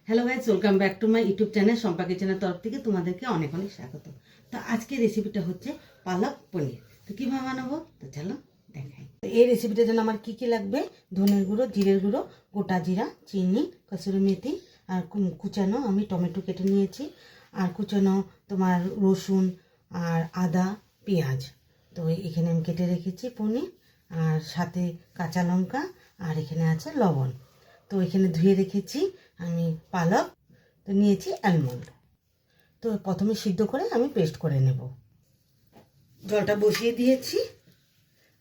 Hello guys, welcome back to my YouTube channel Shampa কিচেনের তরফ থেকে তোমাদেরকে অনেক অনেক স্বাগত। তো আজকের রেসিপিটা হচ্ছে পালক পনির। তো কীভাবে বানাবো তো চলো দেখাই। তো এই রেসিপিটার জন্য আমার কী কী লাগবে: ধনের গুঁড়ো, জিরের গুঁড়ো, গোটা জিরা, চিনি, কসুরি মেথি, আর কুচানো আমি টমেটো কেটে নিয়েছি, আর কুচানো তোমার রসুন আর আদা, পেঁয়াজ। তো এখানে আমি কেটে রেখেছি পনির, আর সাথে কাঁচা লঙ্কা, আর এখানে আছে লবণ। তো এখানে ধুয়ে রেখেছি আমি পালক। তো নিয়েছি অ্যালমন্ড। তো প্রথমে সিদ্ধ করে আমি পেস্ট করে নেব। জলটা বসিয়ে দিয়েছি,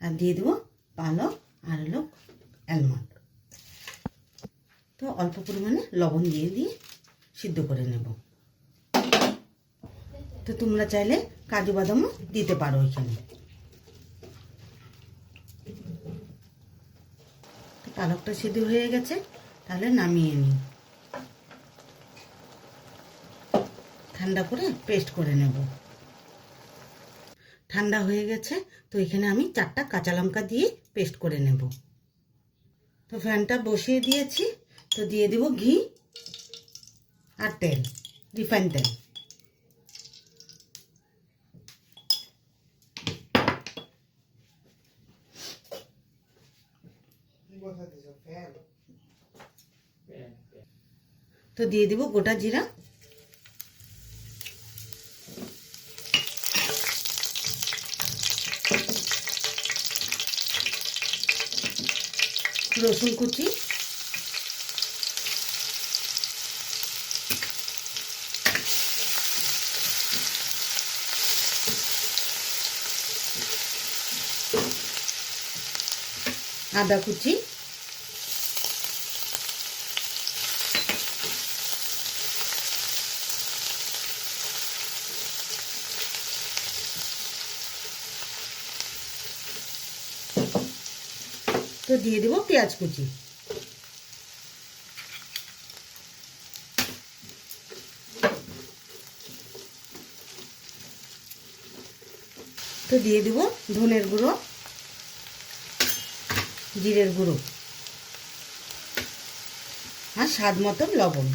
আর দিয়ে দেবো পালক আর হলো অ্যালমন্ড। তো অল্প পরিমাণে লবণ দিয়ে দিয়ে সিদ্ধ করে নেব। তো তোমরা চাইলে কাজু বাদামও দিতে পারো এখানে। পালকটা সিদ্ধ হয়ে গেছে, তাহলে নামিয়ে নিই। ঠান্ডা করে পেস্ট করে নেব। ঠান্ডা হয়ে গেছে, তো এখানে আমি 4টা কাঁচা লঙ্কা দিয়ে পেস্ট করে নেব। তো ফ্যানটা বসিয়ে দিয়েছি, তো দিয়ে দেব ঘি আর তেল, রিফাইন তেল। তো দিয়ে দেব গোটা জিরা, রসুন কুচি, আদা কুচি, তো দিয়ে দেব পেঁয়াজ কুচি। তো দিয়ে দেব ধনের গুঁড়ো, জিরের গুঁড়ো, আর স্বাদ মতো লবণ।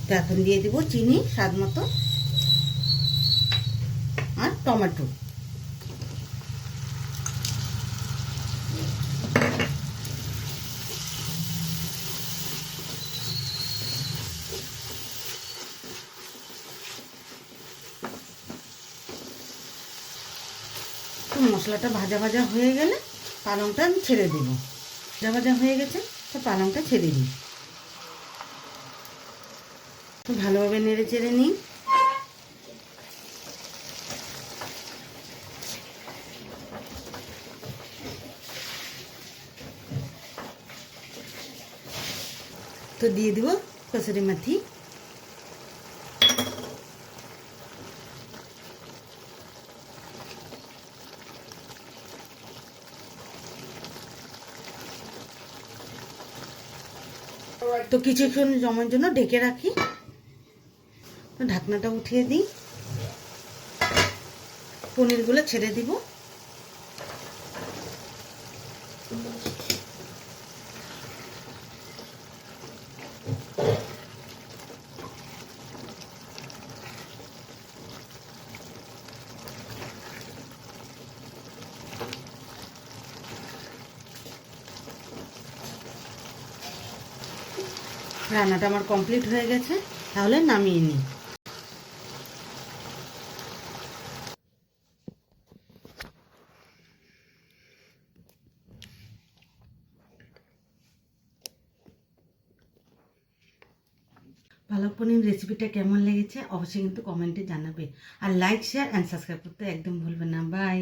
তো এখন দিয়ে দেব চিনি স্বাদ মতো, আর টমেটো। তো মশলাটা ভাজা ভাজা হয়ে গেলে পালংটা আমি ছেড়ে দেব। ভাজা ভাজা হয়ে গেছে, তো পালংটা ছেড়ে দিই। তো ভালোভাবে নেড়ে চেড়ে নিই। তো দিয়ে দিব কসুরি মেথি। তো কিছুক্ষণ জমার জন্য ঢেকে রাখি। তো ঢাকনাটা উঠিয়ে দিই, পনিরগুলো ছেড়ে দিব। রান্নাটা আমার কমপ্লিট হয়ে গেছে, তাহলে নামিয়ে নিই। পালক পনির রেসিপিটা কেমন লেগেছে অবশ্যই কিন্তু কমেন্টে জানাবে, আর লাইক, শেয়ার অ্যান্ড সাবস্ক্রাইব করতে একদম ভুলবেন না। বাই।